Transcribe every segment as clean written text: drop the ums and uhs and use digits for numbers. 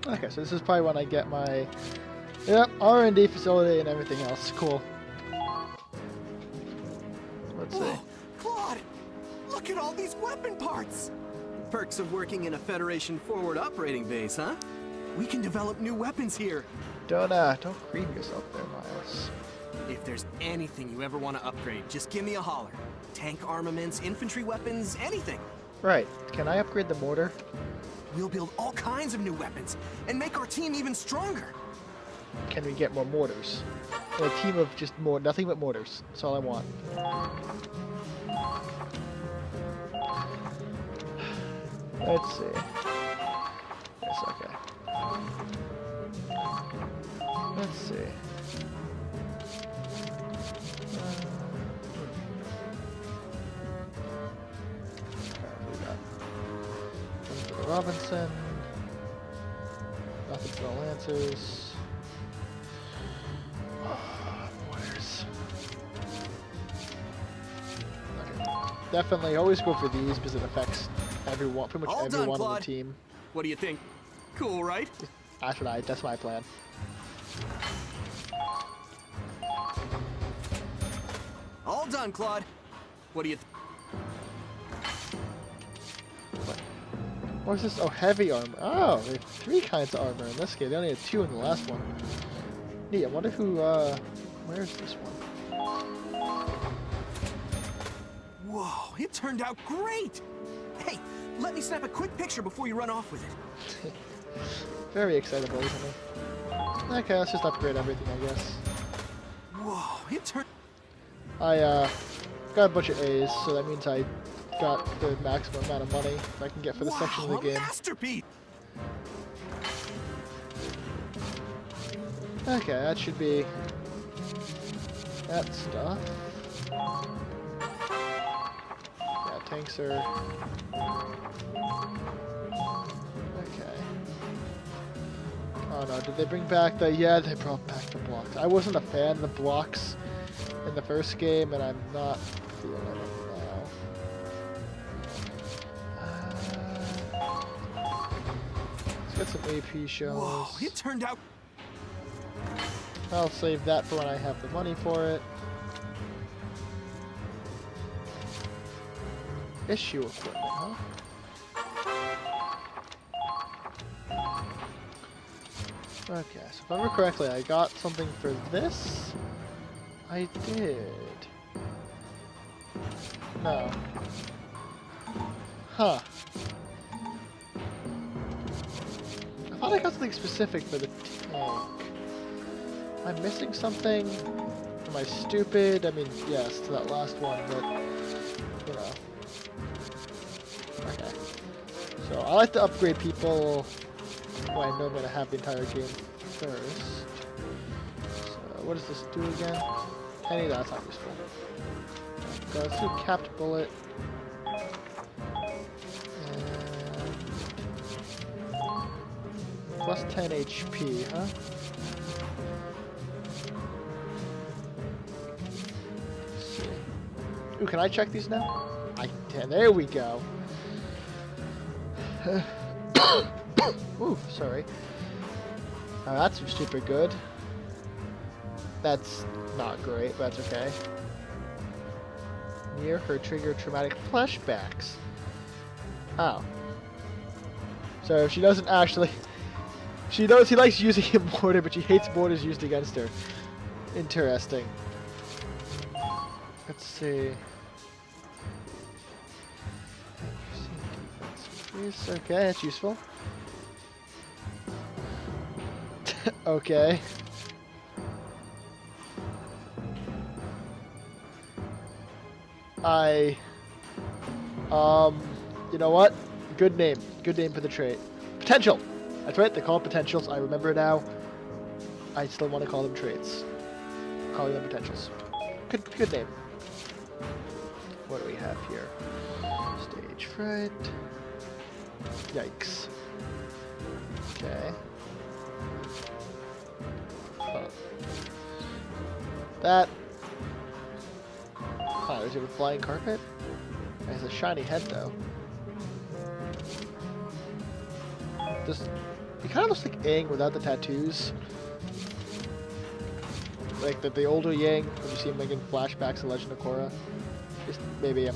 Okay, so this is probably when I get my R&D facility and everything else. Cool. Let's see. Whoa, Claude! Look at all these weapon parts! Perks of working in a Federation forward operating base, huh? We can develop new weapons here. Don't cream yourself there, Miles. If there's anything you ever want to upgrade, just give me a holler. Tank armaments, infantry weapons, anything. Right. Can I upgrade the mortar? We'll build all kinds of new weapons and make our team even stronger. Can we get more mortars? A team of just nothing but mortars. That's all I want. Let's see. Yes, okay. Let's see. Robinson. Nothing for the Lancers. Mortars. Okay. Definitely always go for these because it affects everyone, pretty much everyone on the team. What do you think? Cool, right? That's my plan. All done, Claude. What do you think? What's this? Oh, heavy armor. Oh, they have 3 kinds of armor in this game. They only had 2 in the last one. Neat. I wonder who, where's this one? Whoa, it turned out great! Hey, let me snap a quick picture before you run off with it. Very excitable, isn't it? Okay, let's just upgrade everything, I guess. Whoa, it turned... I, got a bunch of A's, so that means I got the maximum amount of money I can get for the section of the game. Masterpiece! Okay, that should be that stuff. Yeah, tanks are... Okay. Oh no, did they bring back the... Yeah, they brought back the blocks. I wasn't a fan of the blocks in the first game, and I'm not feeling it now. Let's get some AP shells. Whoa, it turned out... I'll save that for when I have the money for it. Issue equipment, huh? Okay, so if I remember correctly, I got something for this? I did. No. Huh. I thought I got something specific for the tank. Am I missing something? Am I stupid? I mean, yes, to that last one, but, you know. Okay. So, I like to upgrade people who I know I'm going to have the entire game first. So, what does this do again? Any, that's not useful. So, let's do capped bullet. And plus 10 HP, huh? Ooh, can I check these now? I can. There we go. Ooh, sorry. That's super good. That's not great, but that's okay. Near her trigger traumatic flashbacks. Oh. So she doesn't actually... She knows he likes using a mortar, but she hates mortars used against her. Interesting. Let's see. Okay, that's useful. Okay. You know what? Good name. Good name for the trait. Potential! That's right, they call it potentials. I remember it now. I still want to call them traits. Calling them potentials. Good name. What do we have here? Stage fright. Yikes. Okay. That. Oh, there's even a flying carpet? There's a shiny head, though. This. He kind of looks like Aang without the tattoos. Like the older Yang, when you see him like in flashbacks of Legend of Korra. Just maybe I'm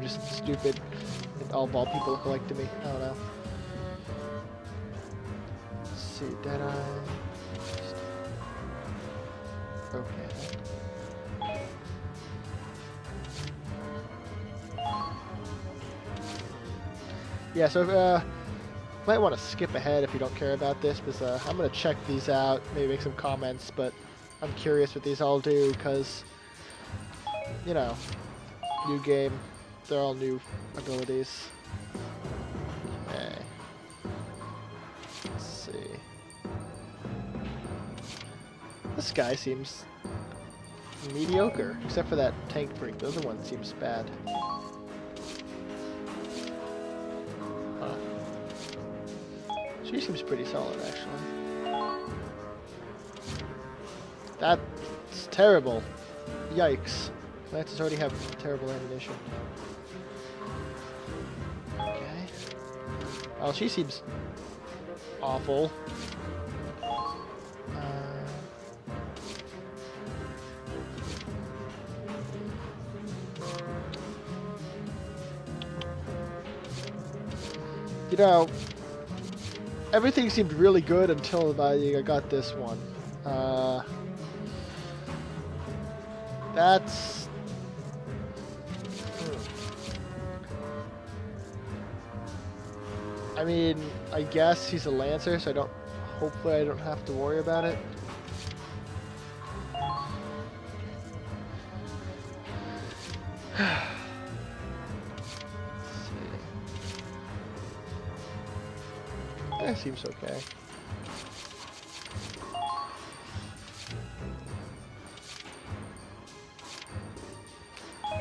just stupid, and all bald people look alike to me. I don't know. Let's see, Deadeye. Okay. Yeah, so might want to skip ahead if you don't care about this, because I'm going to check these out, maybe make some comments, but I'm curious what these all do, because, you know, new game, they're all new abilities. Okay. Let's see. This guy seems mediocre, except for that tank freak. The other one seems bad. She seems pretty solid, actually. That's terrible. Yikes. Lancers already have terrible ammunition. Okay. Well, she seems awful. You know, everything seemed really good until I got this one. That's... I mean, I guess he's a Lancer, so hopefully I don't have to worry about it. That seems okay.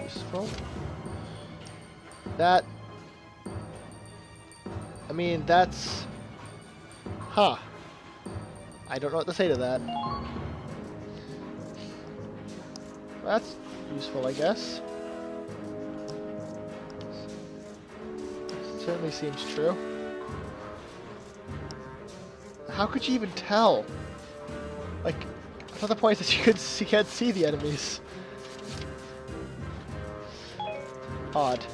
Useful. That... I mean, that's... Huh. I don't know what to say to that. That's useful, I guess. Certainly seems true. How could you even tell? Like, I thought the point is that you can't see the enemies. Odd.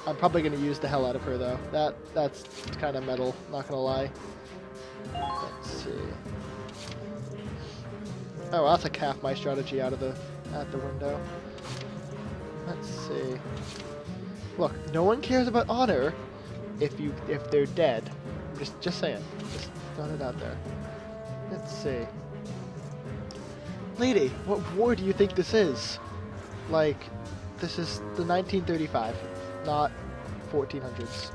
I'm probably gonna use the hell out of her though. That's kind of metal, not gonna lie. Let's see. Oh, well, that's a half my strategy out the window. Let's see. Look, no one cares about honor if they're dead. Just saying. Just throwing it out there. Let's see. Lady, what war do you think this is? Like, this is the 1935, not 1400s.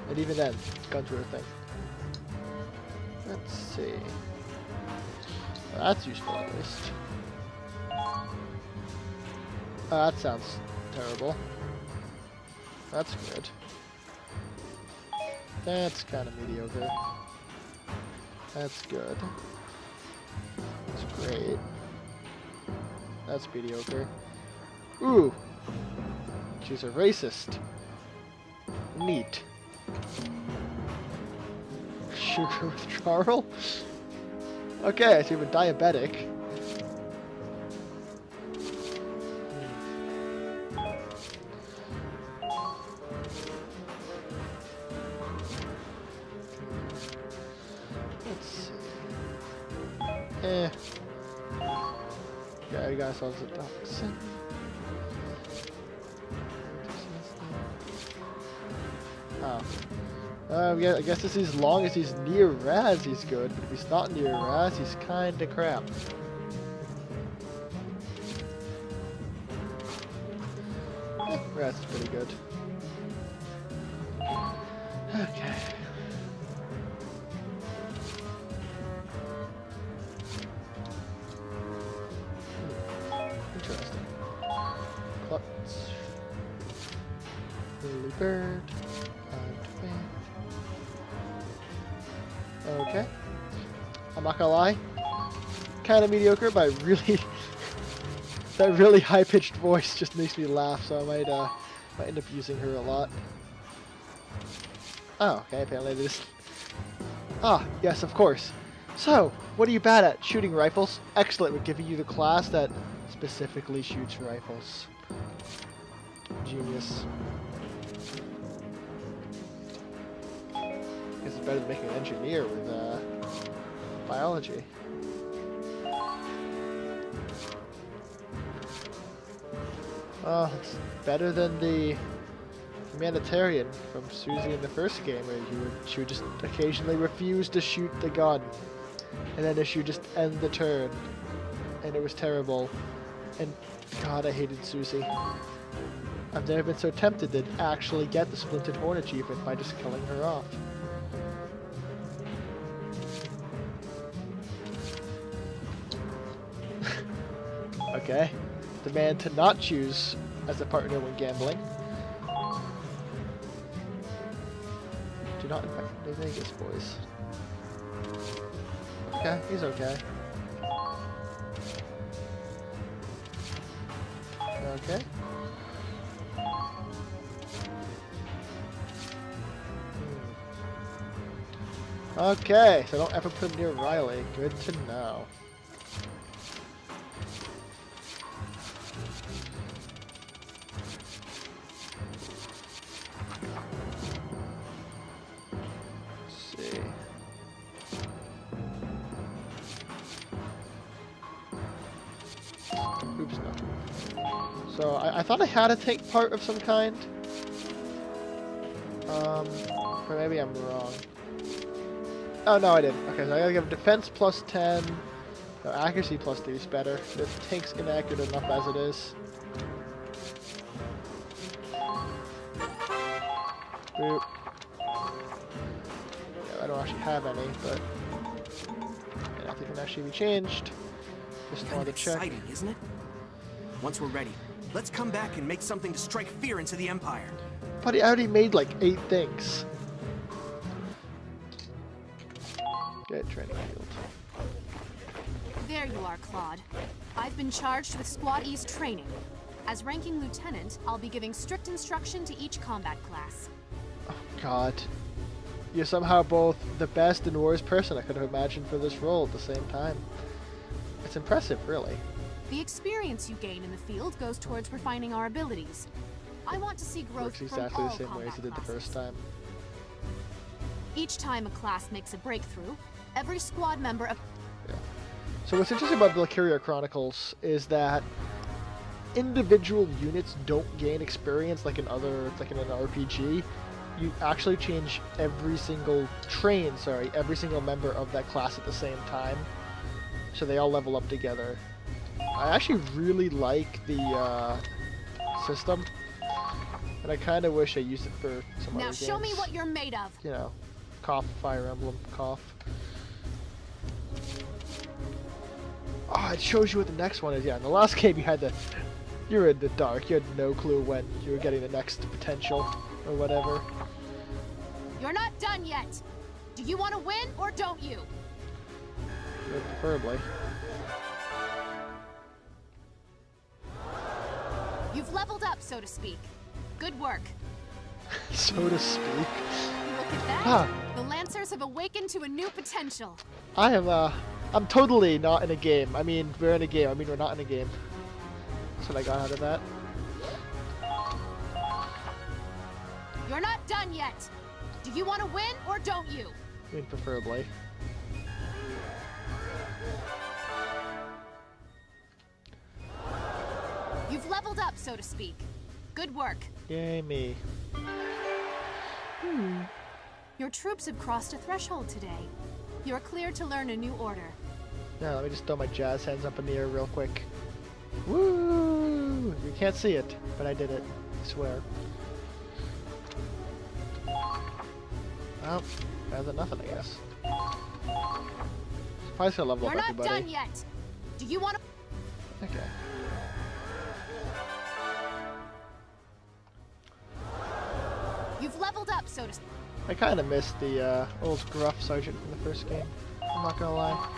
And even then, guns were a thing. Let's see. Well, that's useful at least. That sounds terrible. That's good. That's kind of mediocre. That's good. That's great. That's mediocre. Ooh! She's a racist. Neat. Sugar withdrawal? Okay, so you're diabetic. Yeah, you guys saw the toxin. Oh. Yeah, I guess this is as long as he's near Raz, he's good. But if he's not near Raz, he's kinda crap. Raz is pretty good. Okay. Interesting. Clutch. Lily bird. Okay. I'm not gonna lie. Kinda mediocre, but I really that really high pitched voice just makes me laugh, so I might end up using her a lot. Oh, okay, apparently they just... Ah, yes, of course. So, what are you bad at? Shooting rifles? Excellent, we're giving you the class that specifically shoots rifles. Genius. Guess it's better than making an engineer with biology. Oh, it's better than the humanitarian from Susie in the first game, where she would just occasionally refuse to shoot the gun, and then she would just end the turn, and it was terrible. And God, I hated Susie. I've never been so tempted to actually get the Splintered Horn achievement by just killing her off. Okay. Demand to not choose as a partner when gambling. Do not invite New Vegas, boys. Okay, he's okay. Okay. Okay, so don't ever put him near Riley. Good to know. Let's see. Oops, no. So I thought I had a tank part of some kind. Or maybe I'm wrong. Oh, no, I didn't. Okay, so I gotta give defense plus 10. No, accuracy plus 3 is better. The tank's inaccurate enough as it is. Boop. Yeah, I don't actually have any, but I think it can actually be changed. Just wanted to check. Exciting, isn't it? Once we're ready, let's come back and make something to strike fear into the Empire. Buddy, I already made like 8 things. Get training field. There you are, Claude. I've been charged with Squad E's training. As ranking lieutenant, I'll be giving strict instruction to each combat class. Oh God. You're somehow both the best and worst person I could have imagined for this role at the same time. It's impressive, really. The experience you gain in the field goes towards refining our abilities. I want to see growth Works from exactly all the same way combat as it did the classes. first time. Each time a class makes a breakthrough, every squad member of... Yeah. So what's interesting about Valkyria Chronicles is that individual units don't gain experience like in an RPG. You actually change every single member of that class at the same time, so they all level up together. I actually really like the system, and I kind of wish I used it for some other Now games. show me what you're made of. You know, cough, Fire Emblem, cough. Oh, it shows you what the next one is. Yeah, in the last game you were in the dark. You had no clue when you were getting the next potential or whatever. You're not done yet. Do you want to win or don't you? Yeah, preferably. You've leveled up, so to speak. Good work. So to speak. Look at that. Ah. The Lancers have awakened to a new potential. I'm totally not in a game. I mean, we're in a game. I mean, we're not in a game. That's what I got out of that. You're not done yet. Do you want to win or don't you? I mean, preferably. You've leveled up, so to speak. Good work. Yay, me. Your troops have crossed a threshold today. You're cleared to learn a new order. Now, let me just throw my jazz hands up in the air real quick. Woo! You can't see it, but I did it. I swear. Well, that's enough, I guess. Probably gonna level You're up not everybody. done yet. Do you want to... Okay. You've leveled up, so to speak. I kind of missed the old gruff sergeant from the first game. I'm not gonna lie.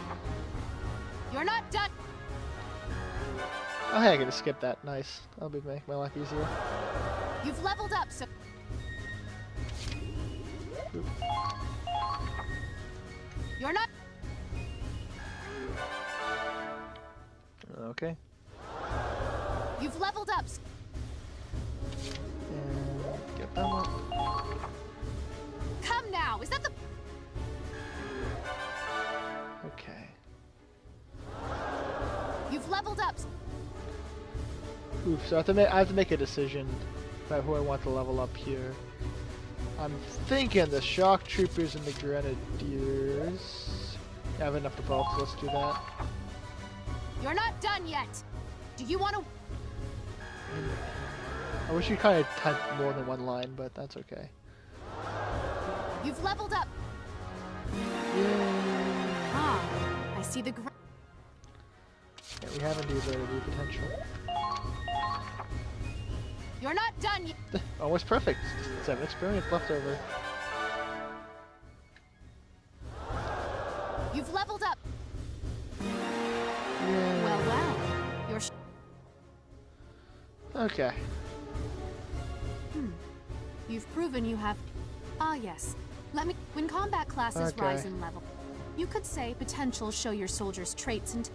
You're not done. Oh, hey, I can just skip that. Nice. That'll make my life easier. You've leveled up, so... You're not. Okay. You've leveled up. And get them up. Come now. Is that the? Okay. You've leveled up. Oof, so I have to make a decision about who I want to level up here. I'm thinking the shock troopers and the grenadiers. I have enough for both, so let's do that. You're not done yet. Do you want to? I wish you kind of had more than one line, but that's okay. You've leveled up. Yay. Ah, I see the. Yeah, we haven't the ability potential. You're not done yet. Almost perfect. 7 experience left over. You've leveled up. Yay. Well. You're. Okay. You've proven you have. Ah, yes. Let me. When combat classes Okay. rise in level, you could say potentials show your soldiers' traits and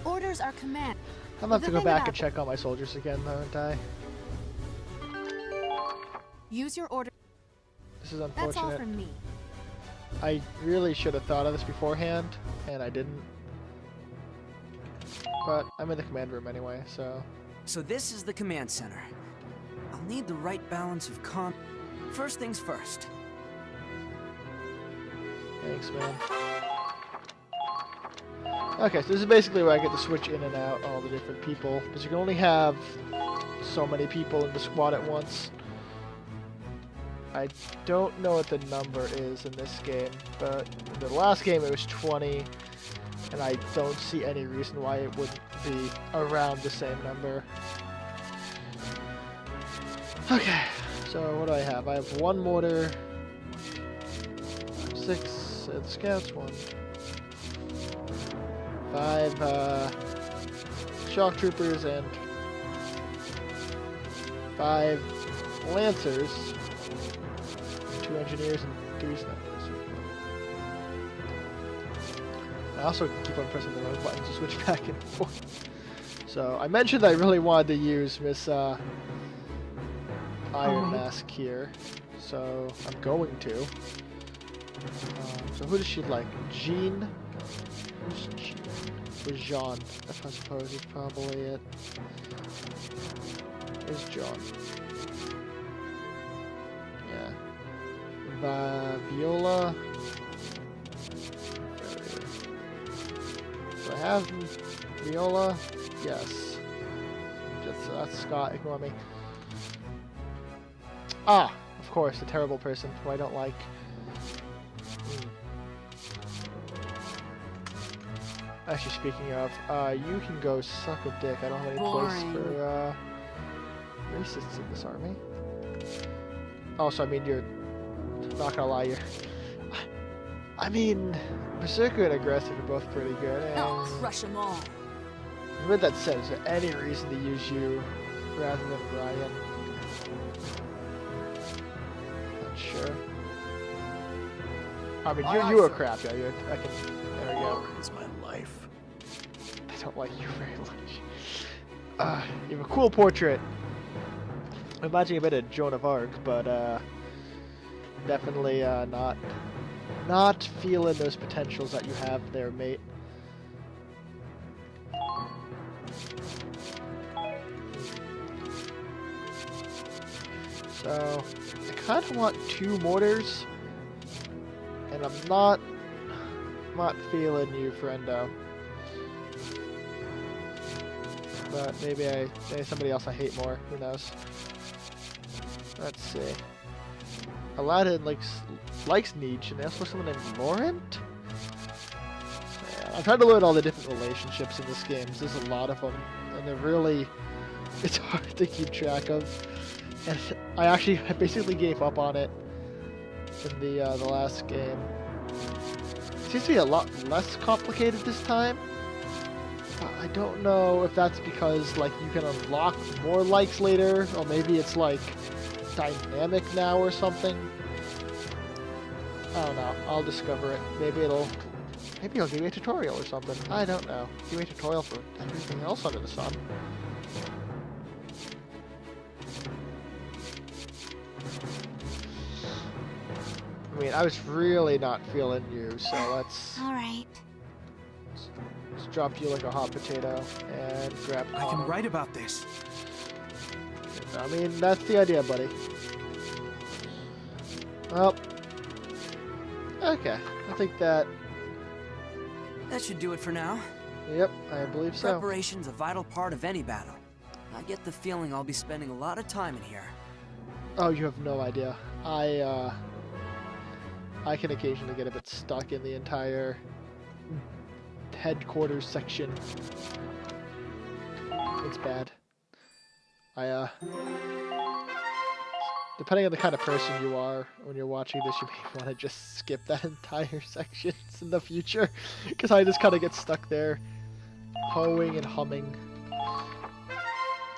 orders are command. I'll have The to go thing back about- and check on my soldiers again, though, don't I? Use your order. This is That's all unfortunate. from me. I really should have thought of this beforehand, and I didn't. But I'm in the command room anyway, so... So this is the command center. I'll need the right balance of First things first. Thanks, man. Okay, so this is basically where I get to switch in and out all the different people, because you can only have so many people in the squad at once. I don't know what the number is in this game, but in the last game it was 20, and I don't see any reason why it wouldn't be around the same number. Okay, so what do I have? I have 1 mortar, 6 scouts, 5 shock troopers, and 5 lancers, 2 engineers, and 3 snipers. I also keep on pressing the wrong buttons to switch back and forth. So I mentioned I really wanted to use Miss Iron Mask here, so I'm going to. So who does she like? Jean? Who's Jean? Or Jean, I suppose is probably it. Where's John? Yeah. Viola. Do I have Viola? Yes. That's Scott, ignore me. Ah, of course, the terrible person who I don't like. Actually, speaking of, you can go suck a dick. I don't have any place for racists in this army. Oh, so I mean, you're not gonna lie, I mean, Berserker and Aggressive are both pretty good. And I'll crush them all. with that said, is there any reason to use you rather than Ryan? Not sure. I mean, you are crap, yeah. There we go. Is my life. I don't like you very much. You have a cool portrait. I'm imagining a bit of Joan of Arc, but definitely not feeling those potentials that you have there, mate. So I kind of want 2 mortars, and I'm not feeling you, friendo. But maybe somebody else I hate more. Who knows? Let's see. Aladdin likes Nietzsche, and they also someone named Laurent? Yeah, I've tried to learn all the different relationships in this game. There's a lot of them, and it's hard to keep track of. And I basically gave up on it in the last game. It seems to be a lot less complicated this time. I don't know if that's because like you can unlock more likes later, or maybe it's like dynamic now or something. I don't know. I'll discover it. Maybe it'll give you a tutorial or something. I don't know. Give me a tutorial for everything else under the sun. I mean, I was really not feeling you, so let's All right. drop you like a hot potato and grab I can Connor. write about this. I mean, that's the idea, buddy. Well, okay. I think that, That should do it for now. yep, I believe so. Preparation's a vital part of any battle. I get the feeling I'll be spending a lot of time in here. Oh, you have no idea. I can occasionally get a bit stuck in the entire headquarters section. It's bad. Depending on the kind of person you are when you're watching this, you may want to just skip that entire section in the future, because I just kind of get stuck there, hoeing and humming.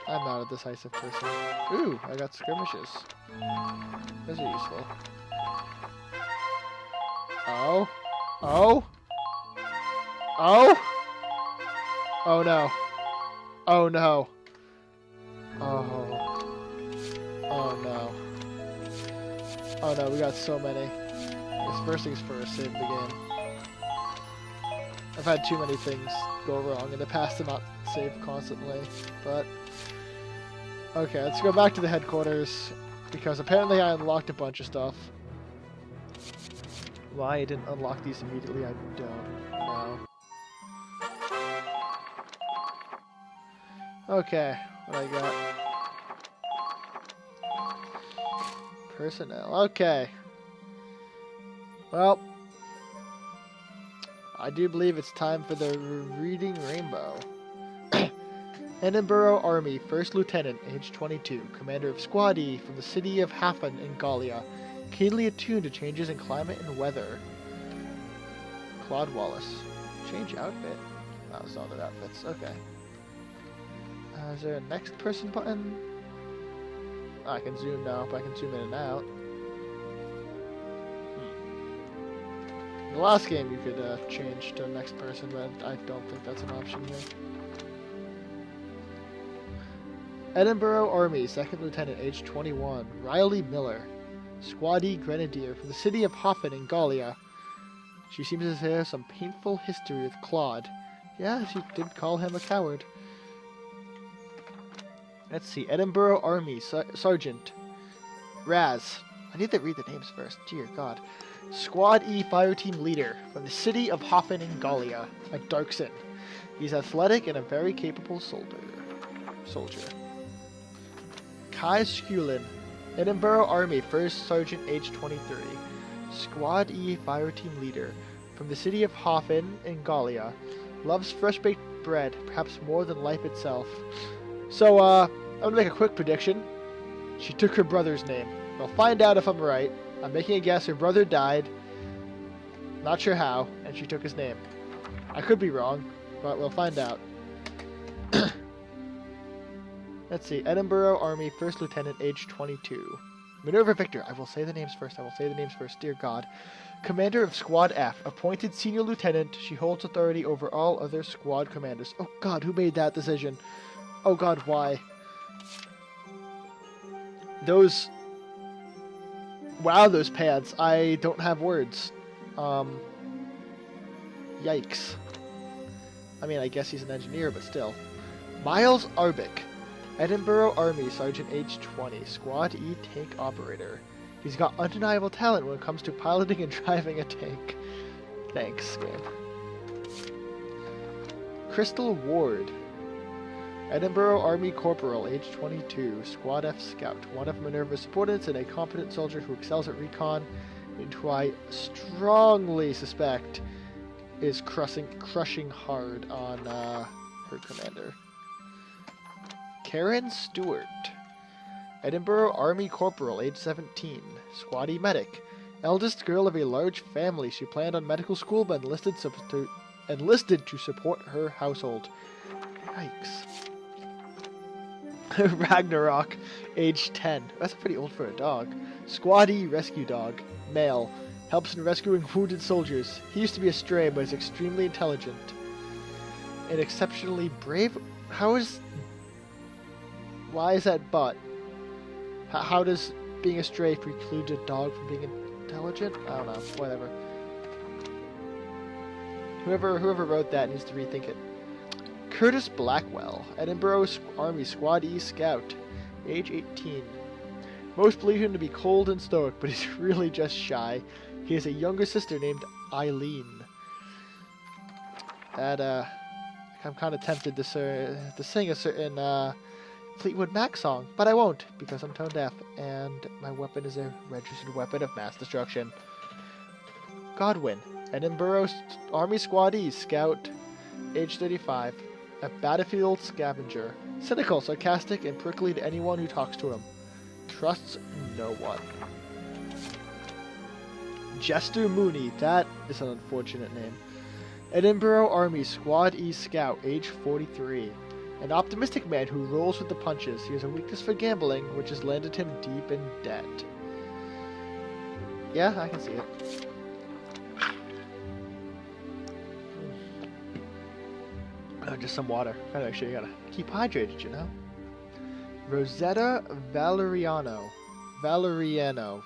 I'm not a decisive person. Ooh, I got skirmishes. Those are useful. Oh. Oh. Oh. Oh no. Oh no. Oh. Oh no. Oh no, we got so many. I guess first things first, save the game. I've had too many things go wrong in the past to not save constantly, but... Okay, let's go back to the headquarters, because apparently I unlocked a bunch of stuff. Why I didn't unlock these immediately, I don't know. Okay, what I got? Personnel, okay. Well, I do believe it's time for the Reading Rainbow. Edinburgh Army, 1st Lieutenant, age 22, commander of Squad E from the city of Hafen in Gallia, keenly attuned to changes in climate and weather. Claude Wallace. Change outfit? Oh, it's not other outfits. Okay. Is there a next person button? I can zoom now, but I can zoom in and out. In the last game you could change to the next person, but I don't think that's an option here. Edinburgh Army, 2nd Lieutenant, age 21, Riley Miller, Squad E Grenadier from the city of Hafen in Gallia. She seems to have some painful history with Claude. Yeah, she did call him a coward. Let's see, Edinburgh Army, Sergeant Raz. I need to read the names first, dear God. Squad E Fireteam Leader from the city of Hafen in Gallia, a Darkson. He's athletic and a very capable soldier. Kai Skulin, Edinburgh Army, 1st Sergeant, age 23. Squad E Fireteam Leader from the city of Hafen in Gallia. Loves fresh-baked bread, perhaps more than life itself. So, I'm gonna make a quick prediction. She took her brother's name. We'll find out if I'm right. I'm making a guess. Her brother died. Not sure how, and she took his name. I could be wrong, but we'll find out. Let's see. Edinburgh Army, 1st Lieutenant, age 22. Minerva Victor. I will say the names first. Dear God. Commander of Squad F. Appointed Senior Lieutenant. She holds authority over all other squad commanders. Oh God, who made that decision? Oh God, why? Those... Wow, those pants. I don't have words. Yikes. I mean, I guess he's an engineer, but still. Miles Arbic. Edinburgh Army, Sergeant, age 20, Squad E Tank Operator. He's got undeniable talent when it comes to piloting and driving a tank. Thanks, game. Crystal Ward. Edinburgh Army Corporal, age 22, Squad F Scout. One of Minerva's subordinates and a competent soldier who excels at recon, and who I strongly suspect is crushing hard on her commander. Karen Stewart. Edinburgh Army Corporal, age 17, Squad E Medic. Eldest girl of a large family, she planned on medical school but enlisted to support her household. Yikes. Ragnarok, age 10. That's pretty old for a dog. Squad E Rescue Dog, male. helps in rescuing wounded soldiers. He used to be a stray, but is extremely intelligent and exceptionally brave. Why is that but? How does being a stray preclude a dog from being intelligent? I don't know. Whatever. Whoever wrote that needs to rethink it. Curtis Blackwell, Edinburgh Army Squad E Scout, age 18. Most believe him to be cold and stoic, but he's really just shy. He has a younger sister named Eileen. I'm kind of tempted to sing a certain Fleetwood Mac song, but I won't because I'm tone deaf, and my weapon is a registered weapon of mass destruction. Godwin, Edinburgh Army Squad E Scout, age 35. A battlefield scavenger. Cynical, sarcastic, and prickly to anyone who talks to him. Trusts no one. Jester Mooney. That is an unfortunate name. Edinburgh Army Squad E Scout, age 43. An optimistic man who rolls with the punches. He has a weakness for gambling, which has landed him deep in debt. Yeah, I can see it. Oh, just some water. Gotta make sure you gotta keep hydrated, you know? Rosetta Valeriano. Valeriana.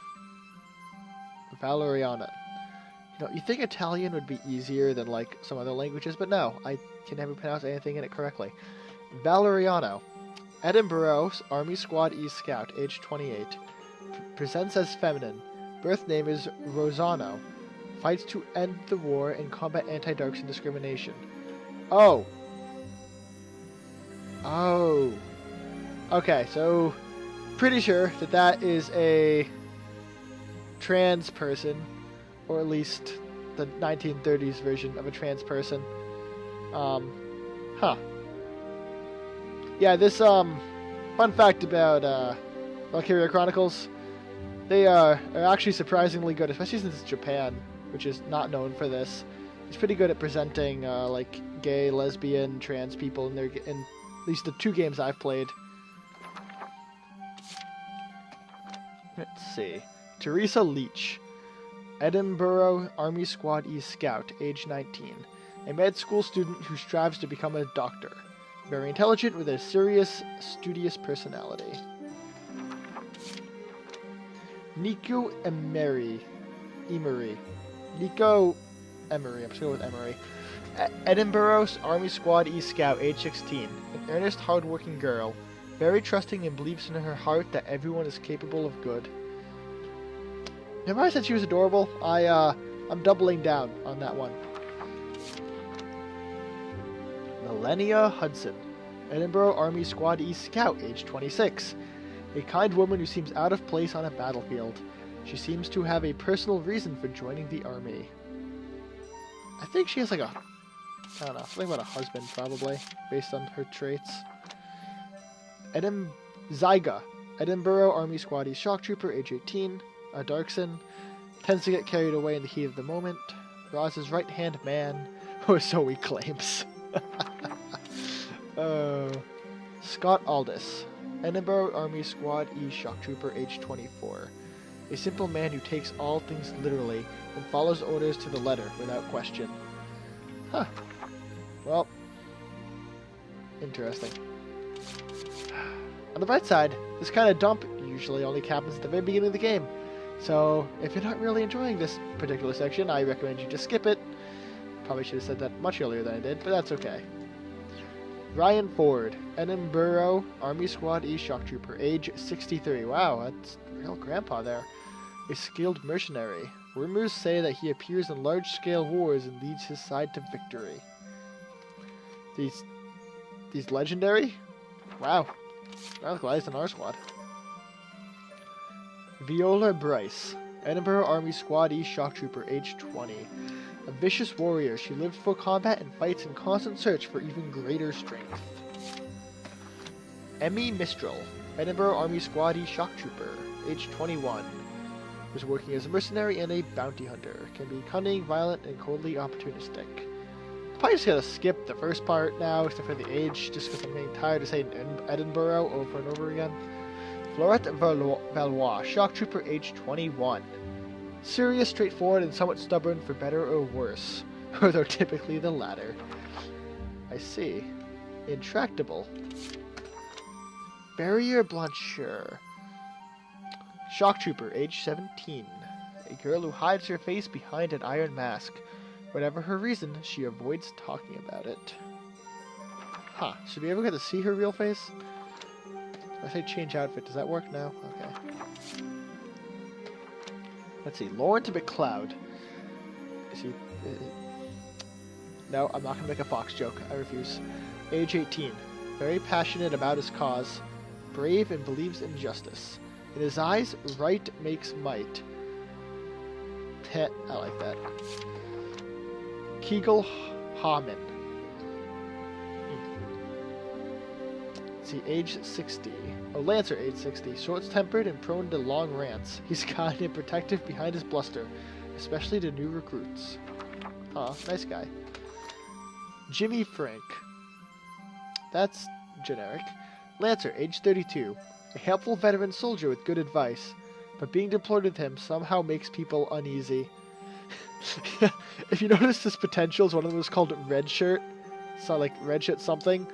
You know, you think Italian would be easier than, like, some other languages, but no. I can never pronounce anything in it correctly. Valeriano. Edinburgh Army Squad E Scout, age 28. Presents as feminine. Birth name is Rosano. Fights to end the war and combat anti-darks and discrimination. Oh. Okay, so pretty sure that is a trans person, or at least the 1930s version of a trans person. Yeah, this fun fact about Valkyria Chronicles, they are actually surprisingly good, especially since it's Japan, which is not known for this. It's pretty good at presenting like gay, lesbian, trans people in at least the 2 games I've played. Let's see. Teresa Leach, Edinburgh Army Squad E Scout, age 19. A med school student who strives to become a doctor. Very intelligent with a serious, studious personality. Nico Emery. Nico Emery. I'm just going with Emery. Edinburgh Army Squad E Scout, age 16. An earnest, hard-working girl. Very trusting and believes in her heart that everyone is capable of good. Remember I said she was adorable? I'm doubling down on that one. Melania Hudson. Edinburgh Army Squad E Scout, age 26. A kind woman who seems out of place on a battlefield. She seems to have a personal reason for joining the army. I think she has like I don't know, something about a husband probably, based on her traits. Zyga. Edinburgh Army Squad E Shock Trooper, age 18. A Darkson. Tends to get carried away in the heat of the moment. Roz's right-hand man, or so he claims. Scott Aldis. Edinburgh Army Squad E Shock Trooper, age 24. A simple man who takes all things literally and follows orders to the letter without question. Huh. Well, interesting. On the bright side, this kind of dump usually only happens at the very beginning of the game. So, if you're not really enjoying this particular section, I recommend you just skip it. Probably should have said that much earlier than I did, but that's okay. Ryan Ford, Edinburgh Army Squad E Shock Trooper, age 63. Wow, that's real grandpa there. A skilled mercenary. Rumors say that he appears in large-scale wars and leads his side to victory. These legendary? Wow. I look like he's in our squad. Viola Bryce, Edinburgh Army Squad E Shock Trooper, age 20. A vicious warrior, she lived for combat and fights in constant search for even greater strength. Emmy Mistral, Edinburgh Army Squad E Shock Trooper, age 21. Was working as a mercenary and a bounty hunter. Can be cunning, violent, and coldly opportunistic. Probably just gonna skip the first part now, except for the age, just because I'm getting tired of saying Edinburgh over and over again. Florette Valois, Shock Trooper, age 21. Serious, straightforward, and somewhat stubborn for better or worse. Although typically the latter. I see. Intractable. Barrier Blancheur. Shock Trooper, age 17. A girl who hides her face behind an iron mask. Whatever her reason, she avoids talking about it. Huh. Should we ever get to see her real face? I say change outfit. Does that work now? Okay. Let's see. Lawrence McCloud. Is he... No, I'm not going to make a Fox joke. I refuse. Age 18. Very passionate about his cause. Brave and believes in justice. In his eyes, right makes might. Pet. I like that. Kegel Haman. See, age 60. Oh, Lancer, age 60. Short-tempered and prone to long rants. He's kind and protective behind his bluster, especially to new recruits. Aw, nice guy. Jimmy Frank. That's generic. Lancer, age 32. A helpful veteran soldier with good advice, but being deployed with him somehow makes people uneasy. If you notice his potentials, one of them was called Red Shirt. So like Red Shirt something.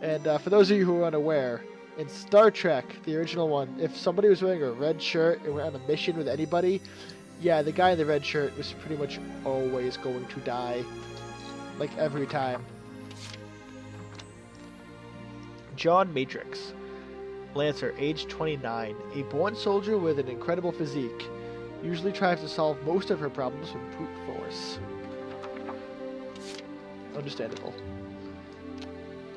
And for those of you who are unaware, in Star Trek, the original one, if somebody was wearing a red shirt and went on a mission with anybody, yeah, the guy in the red shirt was pretty much always going to die. Like every time. John Matrix. Lancer, age 29. A born soldier with an incredible physique. Usually tries to solve most of her problems with brute force. Understandable.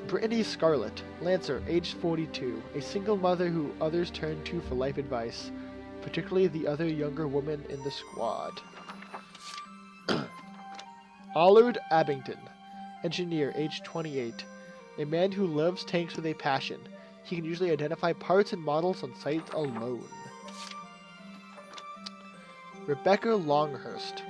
Brittany Scarlett. Lancer, age 42. A single mother who others turn to for life advice. Particularly the other younger woman in the squad. Allard Abington. Engineer, age 28. A man who loves tanks with a passion. He can usually identify parts and models on sight alone. Rebecca Longhurst.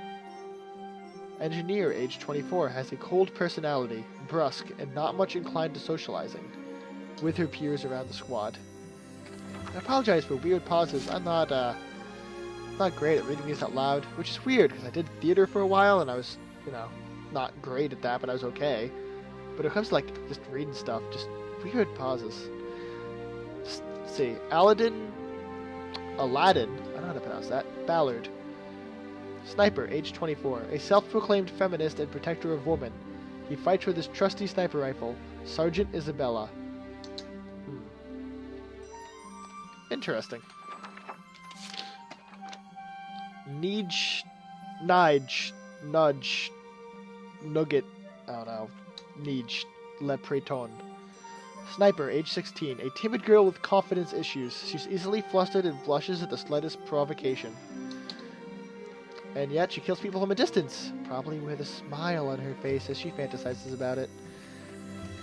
Engineer, age 24, has a cold personality, brusque, and not much inclined to socializing with her peers around the squad. I apologize for weird pauses. I'm not great at reading these out loud, which is weird because I did theater for a while and I was, not great at that, but I was okay. But when it comes to like just reading stuff, just weird pauses. Just see, Aladdin, I don't know how to pronounce that. Ballard. Sniper, age 24, a self-proclaimed feminist and protector of women. He fights with his trusty sniper rifle, Sergeant Isabella. Interesting. Nudge, Nugget, I don't know, Nige, Le Breton. Sniper, age 16, a timid girl with confidence issues. She's easily flustered and blushes at the slightest provocation. And yet she kills people from a distance, probably with a smile on her face as she fantasizes about it.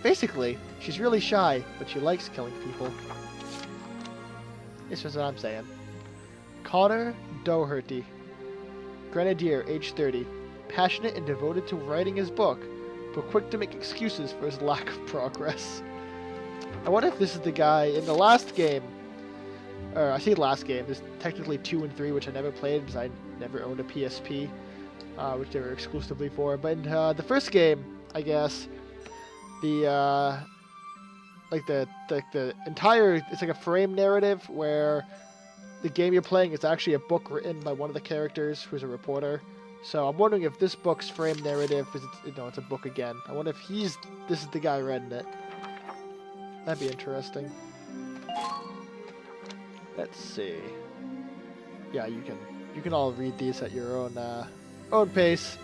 Basically, she's really shy, but she likes killing people. This is what I'm saying. Connor Doherty. Grenadier, age 30. Passionate and devoted to writing his book, but quick to make excuses for his lack of progress. I wonder if this is the guy in the last game. Or I say last game. There's technically 2 and 3, which I never played because I never owned a PSP, which they were exclusively for. But in the first game, I guess, the entire, it's like a frame narrative where the game you're playing is actually a book written by one of the characters who's a reporter. So I'm wondering if this book's frame narrative is, it's a book again. I wonder if this is the guy writing it. That'd be interesting. Let's see. Yeah, you can all read these at your own pace.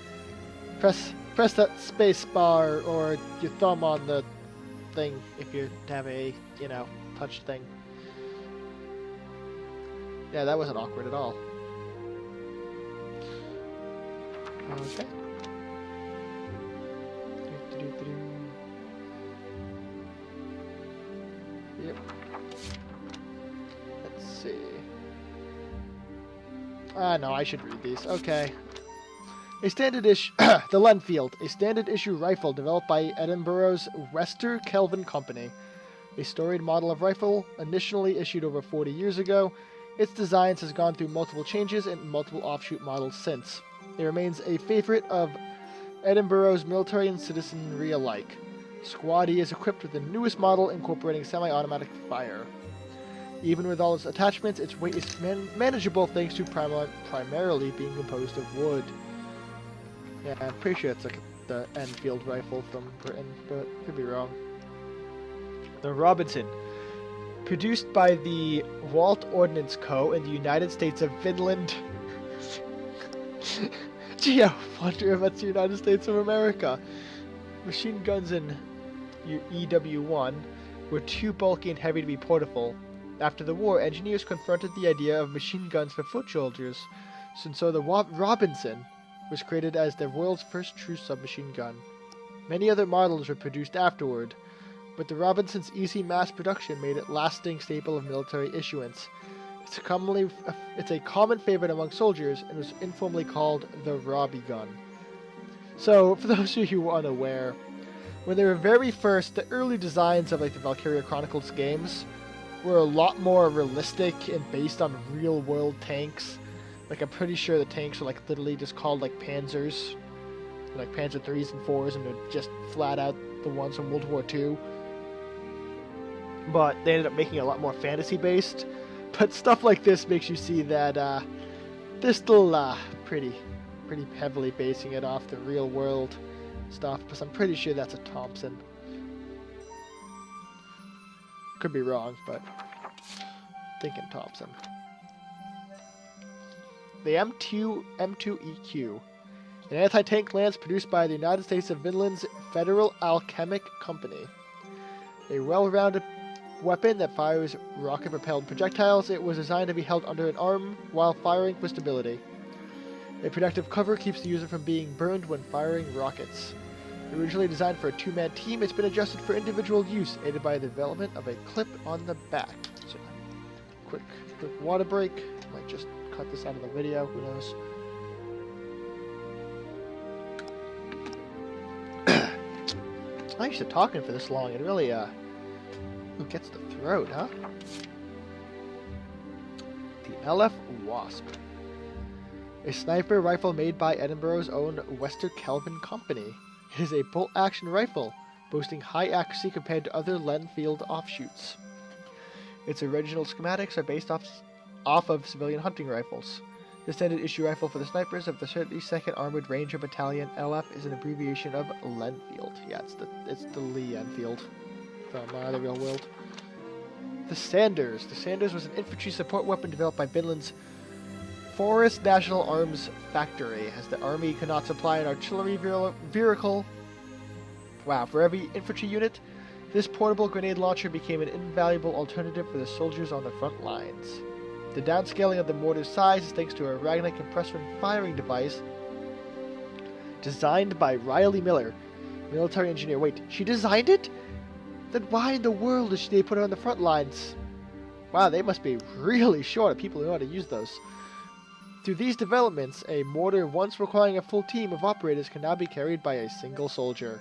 Press that space bar or your thumb on the thing if you have a touch thing. Yeah, that wasn't awkward at all. Okay. Yep. Let's see. No, I should read these. Okay. A standard issue, the Lenfield, a standard issue rifle developed by Edinburgh's Wester Kelvin Company. A storied model of rifle, initially issued over 40 years ago, Its design has gone through multiple changes and multiple offshoot models since. It remains a favorite of Edinburgh's military and citizenry alike. Squad E is equipped with the newest model incorporating semi-automatic fire. Even with all its attachments, its weight is manageable thanks to primarily being composed of wood. Yeah, I'm pretty sure it's like the Enfield rifle from Britain, but could be wrong. The Robinson. Produced by the Walt Ordnance Co. in the United States of Finland. Gee, I wonder if that's the United States of America. Machine guns in EW1 were too bulky and heavy to be portable. After the war, engineers confronted the idea of machine guns for foot soldiers, and so the Robinson was created as the world's first true submachine gun. Many other models were produced afterward, but the Robinson's easy mass production made it lasting staple of military issuance. It's a common favorite among soldiers and was informally called the Robbie gun. So, for those of you who are unaware, when they were very first, the early designs of like the Valkyria Chronicles games were a lot more realistic and based on real-world tanks. Like, I'm pretty sure the tanks were like literally just called like Panzers, like Panzer 3s and 4s, and they're just flat out the ones from World War II. But they ended up making it a lot more fantasy-based. But stuff like this makes you see that they're still pretty heavily basing it off the real-world stuff. Because I'm pretty sure that's a Thompson. Could be wrong, but thinking Thompson. The M2EQ, an anti-tank lance produced by the United States of Finland's Federal Alchemic Company. A well-rounded weapon that fires rocket-propelled projectiles, it was designed to be held under an arm while firing for stability. A protective cover keeps the user from being burned when firing rockets. Originally designed for a two-man team, it's been adjusted for individual use, aided by the development of a clip on the back. So, quick water break. Might just cut this out of the video, who knows. I'm used to talking for this long. It really, gets the throat, huh? The LF Wasp. A sniper rifle made by Edinburgh's own Wester Kelvin Company. It is a bolt-action rifle, boasting high accuracy compared to other Lenfield offshoots. Its original schematics are based off of civilian hunting rifles. The standard issue rifle for the snipers of the 32nd Armored Ranger Battalion LF is an abbreviation of Lenfield. Yeah, it's the Lee Enfield from the real world. The Sanders. The Sanders was an infantry support weapon developed by Finland's Forest National Arms Factory, as the army could not supply an artillery vehicle. Wow, for every infantry unit, this portable grenade launcher became an invaluable alternative for the soldiers on the front lines. The downscaling of the mortar's size is thanks to a Ragnar compressor and firing device designed by Riley Miller, military engineer. Wait, she designed it? Then why in the world did they put it on the front lines? Wow, they must be really short of people who know how to use those. Through these developments, a mortar once requiring a full team of operators can now be carried by a single soldier.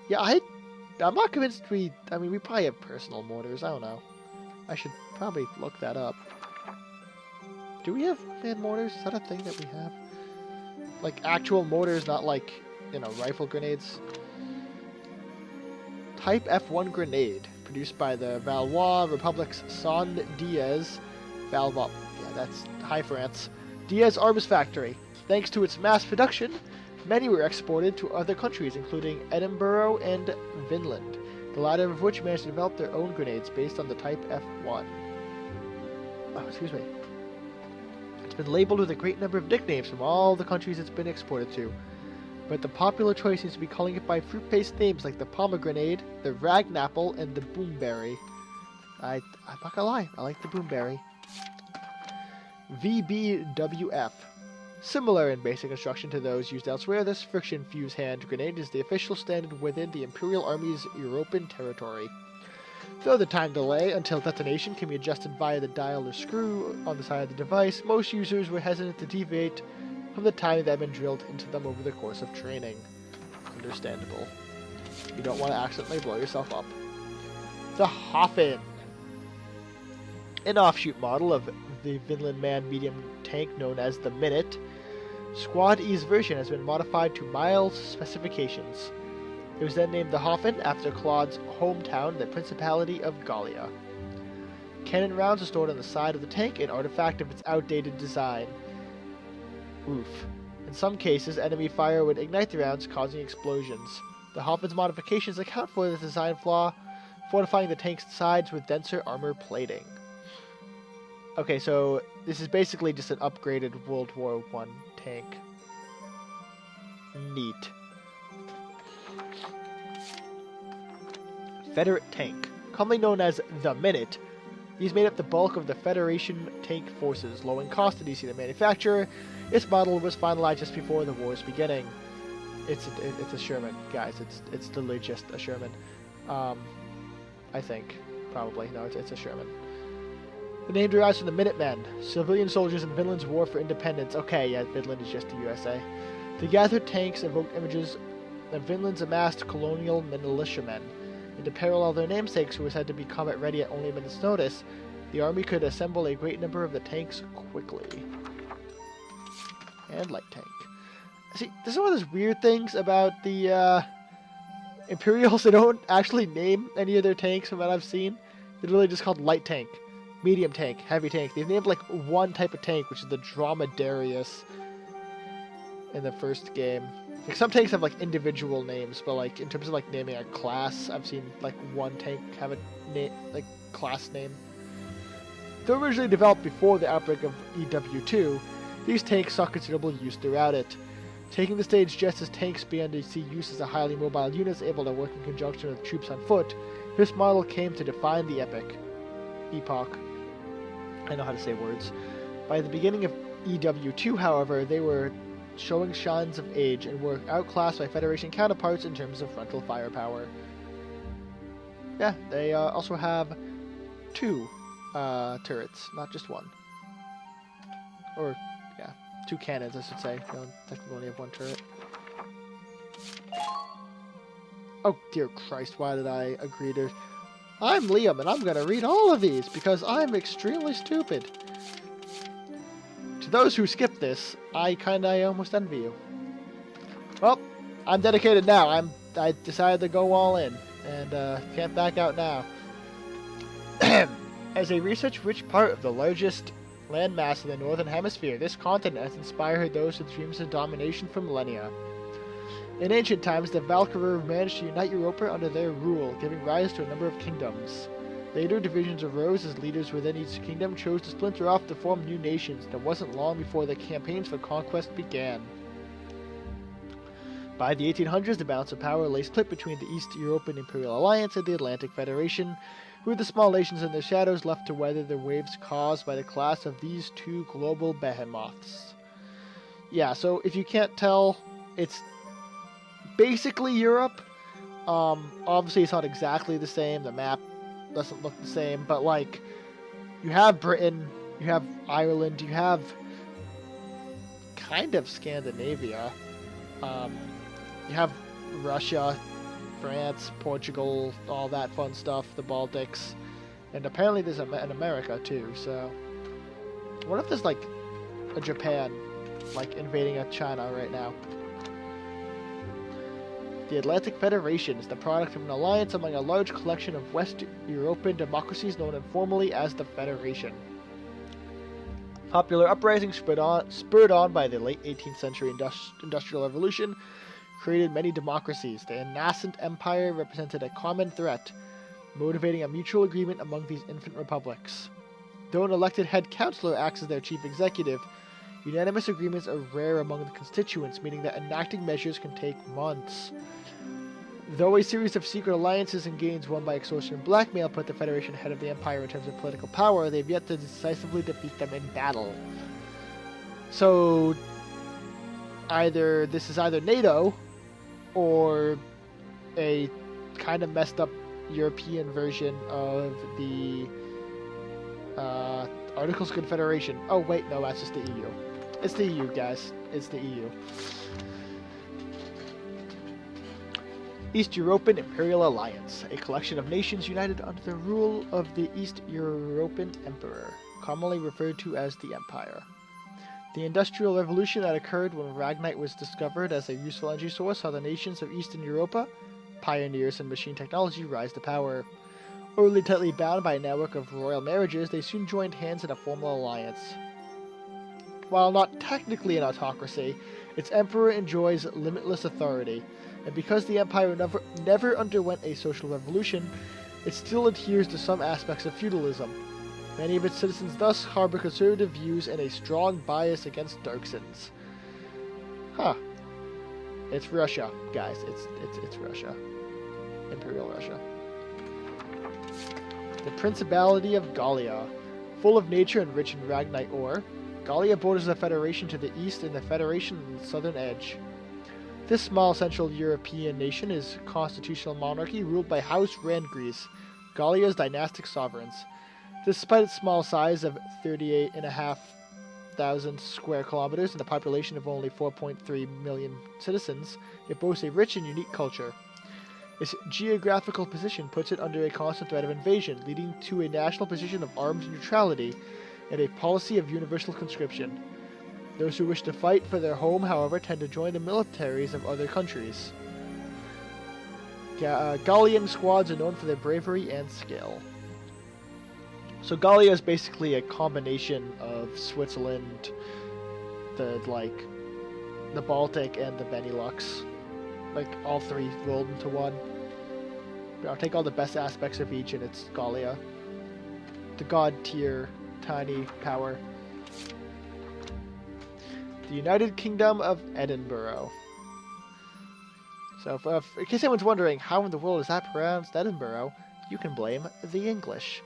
Yeah, I'm not convinced we probably have personal mortars, I don't know. I should probably look that up. Do we have man mortars? Is that a thing that we have? Like actual mortars, not like, rifle grenades? Type F1 grenade, produced by the Valois Republic's Son Diaz Valois. Yeah, that's High France. Diaz Arms Factory. Thanks to its mass production, many were exported to other countries, including Edinburgh and Finland, the latter of which managed to develop their own grenades based on the Type F1. Oh, excuse me. It's been labeled with a great number of nicknames from all the countries it's been exported to, but the popular choice seems to be calling it by fruit-based names like the pomegranate, the ragnapple, and the boomberry. I'm not gonna lie, I like the boomberry. VBWF. Similar in basic construction to those used elsewhere, this friction-fused hand grenade is the official standard within the Imperial Army's European territory. Though the time delay until detonation can be adjusted via the dial or screw on the side of the device, most users were hesitant to deviate from the time that had been drilled into them over the course of training. Understandable. You don't want to accidentally blow yourself up. The Hoffin. An offshoot model of the Vinland Man medium tank known as the Minute, Squad E's version has been modified to Miles specifications. It was then named the Hoffen after Claude's hometown, the Principality of Gallia. Cannon rounds are stored on the side of the tank, an artifact of its outdated design. Oof. In some cases, enemy fire would ignite the rounds, causing explosions. The Hoffen's modifications account for this design flaw, fortifying the tank's sides with denser armor plating. Okay, so this is basically just an upgraded World War I tank. Neat. Federate tank, commonly known as the Minute. These made up the bulk of the Federation tank forces, low in cost and easy to manufacture. Its model was finalized just before the war's beginning. It's a Sherman, guys. It's literally just a Sherman. I think, probably. No, it's a Sherman. The name derives from the Minutemen, civilian soldiers in Finland's war for independence. Okay, yeah, Finland is just the USA. The gathered tanks evoked images of Finland's amassed colonial militiamen. And to parallel their namesakes, who were said to be combat ready at only a minute's notice, the army could assemble a great number of the tanks quickly. And light tank. See, this is one of those weird things about the Imperials. They don't actually name any of their tanks from what I've seen. They're literally just called light tank, medium tank, heavy tank. They've named like one type of tank, which is the Dromedarius in the first game. Like, some tanks have like individual names, but like in terms of like naming a class, I've seen like one tank have a class name. Though originally developed before the outbreak of EW2, these tanks saw considerable use throughout it. Taking the stage just as tanks began to see use as a highly mobile unit able to work in conjunction with troops on foot, this model came to define the epoch. I know how to say words. By the beginning of EW2, however, they were showing signs of age and were outclassed by Federation counterparts in terms of frontal firepower. Yeah, they also have 2 turrets, not just 1. Or, yeah, 2 cannons, I should say. They technically only have 1 turret. Oh, dear Christ, why did I agree to... I'm Liam, and I'm gonna read all of these, because I'm extremely stupid. To those who skip this, I almost envy you. Well, I'm dedicated now. I decided to go all in, and can't back out now. As a research-rich part of the largest landmass in the Northern Hemisphere, this continent has inspired those with dreams of domination for millennia. In ancient times, the Valkyria managed to unite Europa under their rule, giving rise to a number of kingdoms. Later divisions arose as leaders within each kingdom chose to splinter off to form new nations, and it wasn't long before the campaigns for conquest began. By the 1800s, the balance of power lay split between the East European Imperial Alliance and the Atlantic Federation, with the small nations in their shadows left to weather the waves caused by the clash of these 2 global behemoths. Yeah, so if you can't tell, it's basically Europe. Obviously it's not exactly the same, the map doesn't look the same, but like, you have Britain, you have Ireland, you have kind of Scandinavia, you have Russia, France, Portugal, all that fun stuff, the Baltics, and apparently there's an America too, so what if there's like a Japan like invading a China right now? The Atlantic Federation is the product of an alliance among a large collection of West European democracies known informally as the Federation. Popular uprisings spurred on by the late 18th century Industrial Revolution created many democracies. The nascent empire represented a common threat, motivating a mutual agreement among these infant republics. Though an elected head councillor acts as their chief executive, unanimous agreements are rare among the constituents, meaning that enacting measures can take months. Though a series of secret alliances and gains won by extortion and blackmail put the Federation ahead of the Empire in terms of political power, they've yet to decisively defeat them in battle. So, this is either NATO, or a kind of messed up European version of the Articles of Confederation. Oh wait, no, that's just the EU. It's the EU, guys. It's the EU. East European Imperial Alliance, a collection of nations united under the rule of the East European Emperor, commonly referred to as the Empire. The Industrial Revolution that occurred when Ragnite was discovered as a useful energy source saw the nations of Eastern Europa, pioneers in machine technology, rise to power. Early tightly bound by a network of royal marriages, they soon joined hands in a formal alliance. While not technically an autocracy, its emperor enjoys limitless authority, and because the Empire never underwent a social revolution, it still adheres to some aspects of feudalism. Many of its citizens thus harbor conservative views and a strong bias against Darksons. Huh. It's Russia, guys. It's Russia. Imperial Russia. The Principality of Gallia. Full of nature and rich in Ragnite ore, Gallia borders the Federation to the east and the Federation on the southern edge. This small Central European nation is a constitutional monarchy ruled by House Randgries, Gallia's dynastic sovereigns. Despite its small size of 38,500 square kilometers and a population of only 4.3 million citizens, it boasts a rich and unique culture. Its geographical position puts it under a constant threat of invasion, leading to a national position of armed neutrality and a policy of universal conscription. Those who wish to fight for their home, however, tend to join the militaries of other countries. Gallian squads are known for their bravery and skill. So Gallia is basically a combination of Switzerland, the Baltic, and the Benelux. Like, all three rolled into one. I'll take all the best aspects of each, and it's Gallia. The god tier, tiny power. The United Kingdom of Edinburgh. So, in case anyone's wondering how in the world is that pronounced Edinburgh, you can blame the English.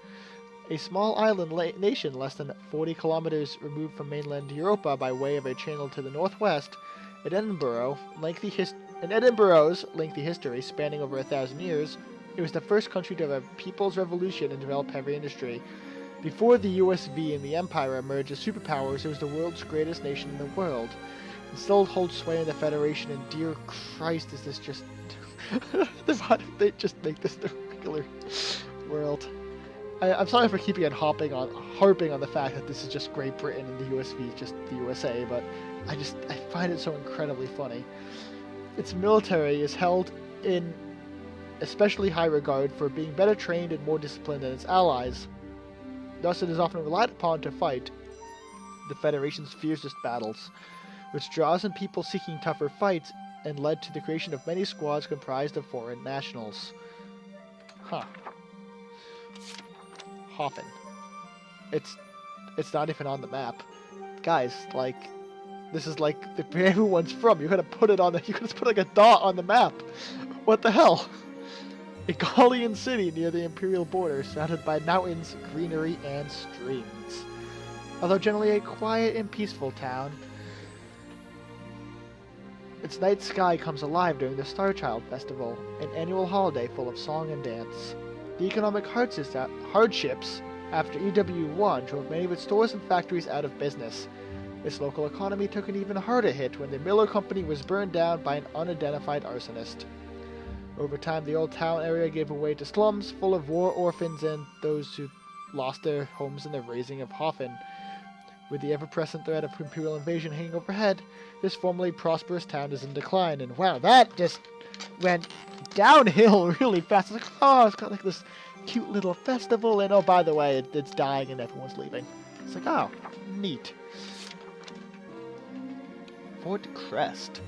A small island nation less than 40 kilometers removed from mainland Europa by way of a channel to the northwest, Edinburgh's lengthy history spanning over 1,000 years, it was the first country to have a people's revolution and develop heavy industry. Before the USV and the Empire emerged as superpowers, it was the world's greatest nation in the world. It still holds sway in the Federation, and dear Christ, is this just... Why did they just make this the regular world? I'm sorry for keeping on harping on the fact that this is just Great Britain and the USV is just the USA, but I find it so incredibly funny. Its military is held in especially high regard for being better trained and more disciplined than its allies. Thus, it is often relied upon to fight the Federation's fiercest battles, which draws in people seeking tougher fights and led to the creation of many squads comprised of foreign nationals. Huh. Hoffen. It's not even on the map. Guys, like, this is like where everyone's from. You could have put like a dot on the map. What the hell? A Gallian city near the Imperial border, surrounded by mountains, greenery, and streams. Although generally a quiet and peaceful town, its night sky comes alive during the Starchild Festival, an annual holiday full of song and dance. The economic hardships after EW1 drove many of its stores and factories out of business. Its local economy took an even harder hit when the Miller Company was burned down by an unidentified arsonist. Over time, the old town area gave way to slums full of war orphans and those who lost their homes in the razing of Hoffen. With the ever-present threat of Imperial invasion hanging overhead, this formerly prosperous town is in decline, and wow, that just went downhill really fast. It's like, oh, it's got like this cute little festival, and oh, by the way, it's dying and everyone's leaving. It's like, oh, neat. Fort Crest,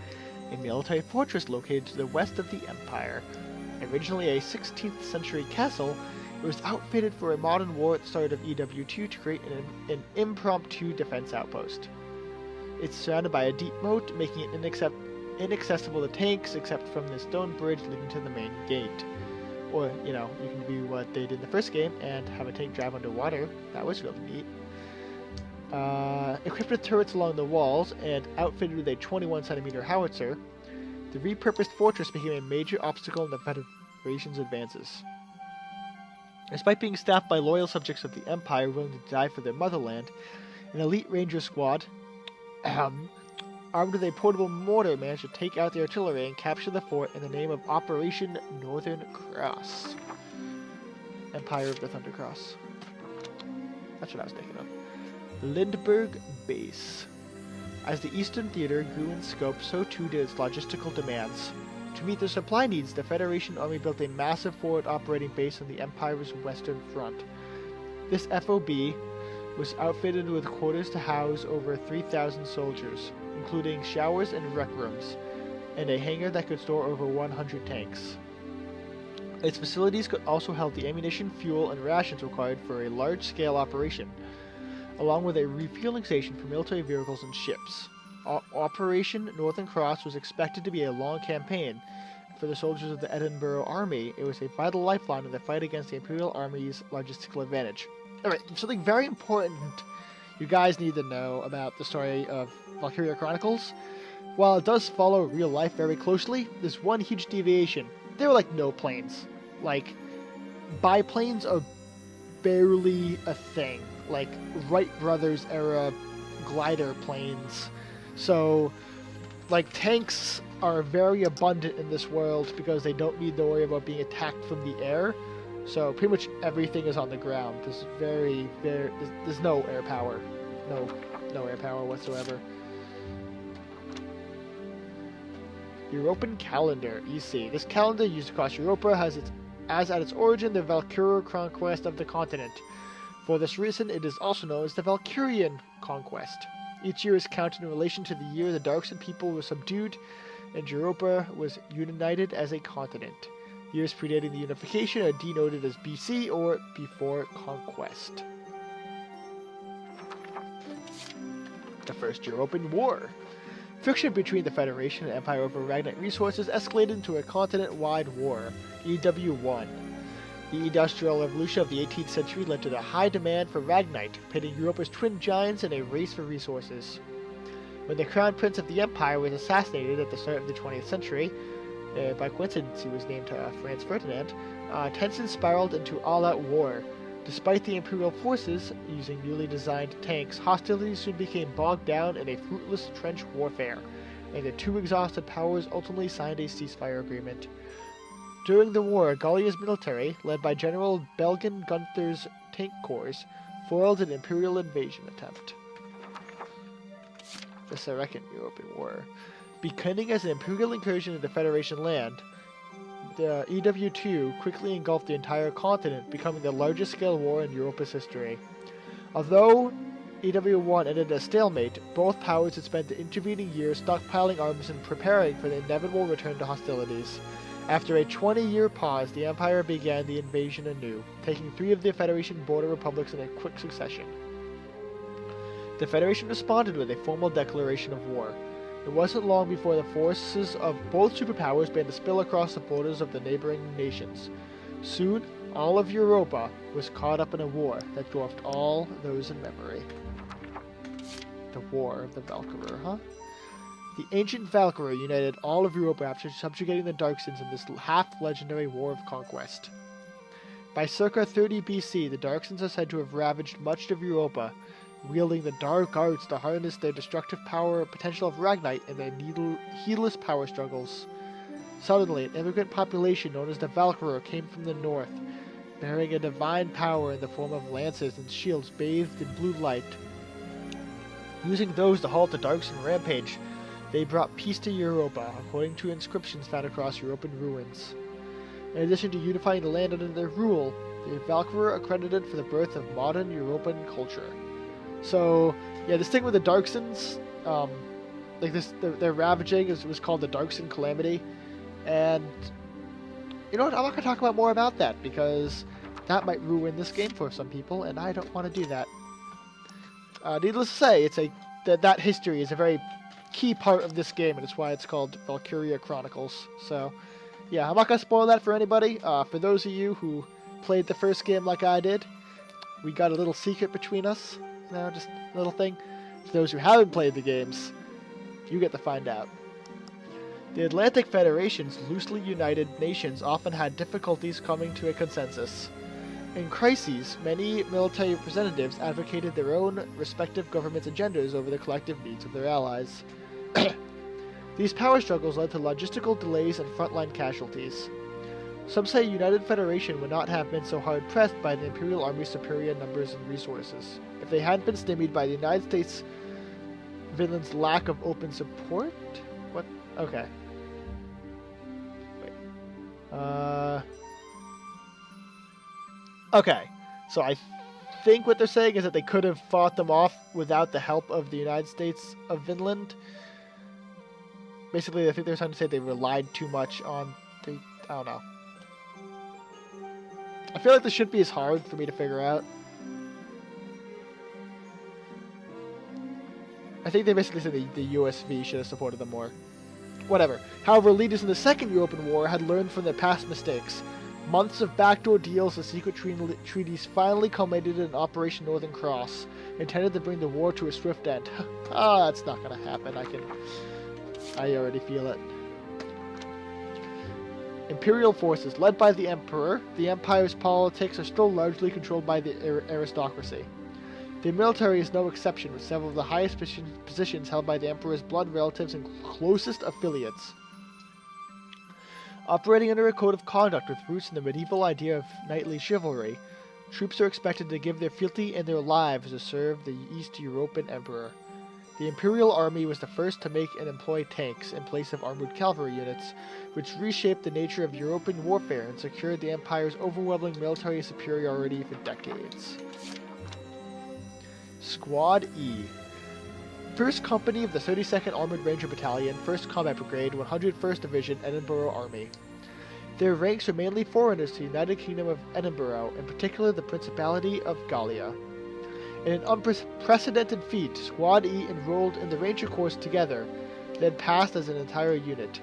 a military fortress located to the west of the Empire. Originally a 16th century castle, it was outfitted for a modern war at the start of EW2 to create an impromptu defense outpost. It's surrounded by a deep moat, making it inaccessible to tanks except from the stone bridge leading to the main gate. Or, you know, you can do what they did in the first game and have a tank drive underwater. That was really neat. Equipped with turrets along the walls and outfitted with a 21cm howitzer, the repurposed fortress became a major obstacle in the Federation's advances. Despite being staffed by loyal subjects of the Empire willing to die for their motherland, an elite ranger squad, armed with a portable mortar, managed to take out the artillery and capture the fort in the name of Operation Northern Cross. Empire of the Thunder Cross. That's what I was thinking of. Lindbergh Base. As the Eastern Theater grew in scope, so too did its logistical demands. To meet their supply needs, the Federation Army built a massive forward operating base on the Empire's western front. This FOB was outfitted with quarters to house over 3,000 soldiers, including showers and rec rooms, and a hangar that could store over 100 tanks. Its facilities could also hold the ammunition, fuel, and rations required for a large-scale operation, along with a refueling station for military vehicles and ships. Operation Northern Cross was expected to be a long campaign. For the soldiers of the Edinburgh Army, it was a vital lifeline in the fight against the Imperial Army's logistical advantage. Alright, something very important you guys need to know about the story of Valkyria Chronicles. While it does follow real life very closely, there's one huge deviation. There were no planes. Biplanes are barely a thing. Wright Brothers era glider planes. So, tanks are very abundant in this world because they don't need to worry about being attacked from the air. So pretty much everything is on the ground. There's no air power. No air power whatsoever. European calendar, EC. This calendar used across Europa has at its origin the Valkyria conquest of the continent. For this reason, it is also known as the Valkyrian conquest. Each year is counted in relation to the year the Darkson people were subdued, and Europa was united as a continent. Years predating the unification are denoted as BC or before conquest. The First European War. Friction between the Federation and Empire over Ragnite resources escalated into a continent-wide war, EW1. The Industrial Revolution of the 18th century led to the high demand for Ragnite, pitting Europa's twin giants in a race for resources. When the Crown Prince of the Empire was assassinated at the start of the 20th century, by coincidence he was named Franz Ferdinand, tensions spiraled into all-out war. Despite the Imperial forces using newly designed tanks, hostilities soon became bogged down in a fruitless trench warfare, and the two exhausted powers ultimately signed a ceasefire agreement. During the war, Gallia's military, led by General Belgian Gunther's tank corps, foiled an Imperial invasion attempt. The Second European War. Beginning as an Imperial incursion into Federation land, the EW2 quickly engulfed the entire continent, becoming the largest scale war in Europa's history. Although EW1 ended a stalemate, both powers had spent the intervening years stockpiling arms and preparing for the inevitable return to hostilities. After a 20-year pause, the Empire began the invasion anew, taking 3 of the Federation border republics in a quick succession. The Federation responded with a formal declaration of war. It wasn't long before the forces of both superpowers began to spill across the borders of the neighboring nations. Soon, all of Europa was caught up in a war that dwarfed all those in memory. The War of the Valkyria, huh? The ancient Valkyria united all of Europa after subjugating the Darksons in this half-legendary war of conquest. By circa 30 BC, the Darksons are said to have ravaged much of Europa, wielding the dark arts to harness their destructive power potential of Ragnite in their heedless power struggles. Suddenly, an immigrant population known as the Valkyria came from the north, bearing a divine power in the form of lances and shields bathed in blue light. Using those to halt the Darkson rampage, they brought peace to Europa, according to inscriptions found across European ruins. In addition to unifying the land under their rule, the Valkyria are credited for the birth of modern European culture. So, yeah, this thing with the Darksons, their ravaging was called the Darkson Calamity, and you know what, I'm not going to talk about more about that, because that might ruin this game for some people, and I don't want to do that. Needless to say, that history is a very key part of this game, and it's why it's called Valkyria Chronicles. So, yeah, I'm not going to spoil that for anybody. For those of you who played the first game like I did, we got a little secret between us. Just a little thing. For those who haven't played the games, you get to find out. The Atlantic Federation's loosely united nations often had difficulties coming to a consensus. In crises, many military representatives advocated their own respective government's agendas over the collective needs of their allies. These power struggles led to logistical delays and frontline casualties. Some say United Federation would not have been so hard-pressed by the Imperial Army's superior numbers and resources if they hadn't been stymied by the United States Vinland's lack of open support? What? Okay. Wait. Okay. So I think what they're saying is that they could have fought them off without the help of the United States of Vinland. Basically, I think they're trying to say they relied too much on the... I don't know. I feel like this shouldn't be as hard for me to figure out. I think they basically said the USV should have supported them more. Whatever. However, leaders in the Second European War had learned from their past mistakes. Months of backdoor deals and secret treaties finally culminated in Operation Northern Cross, intended to bring the war to a swift end. That's not gonna happen. I already feel it. Imperial forces, led by the Emperor, the Empire's politics are still largely controlled by the aristocracy. The military is no exception, with several of the highest positions held by the Emperor's blood relatives and closest affiliates. Operating under a code of conduct with roots in the medieval idea of knightly chivalry, troops are expected to give their fealty and their lives to serve the East European Emperor. The Imperial Army was the first to make and employ tanks in place of armored cavalry units, which reshaped the nature of European warfare and secured the Empire's overwhelming military superiority for decades. Squad E. 1st Company of the 32nd Armored Ranger Battalion, 1st Combat Brigade, 101st Division, Edinburgh Army. Their ranks are mainly foreigners to the United Kingdom of Edinburgh, in particular the Principality of Gallia. In an unprecedented feat, Squad E enrolled in the Ranger Corps together, then passed as an entire unit.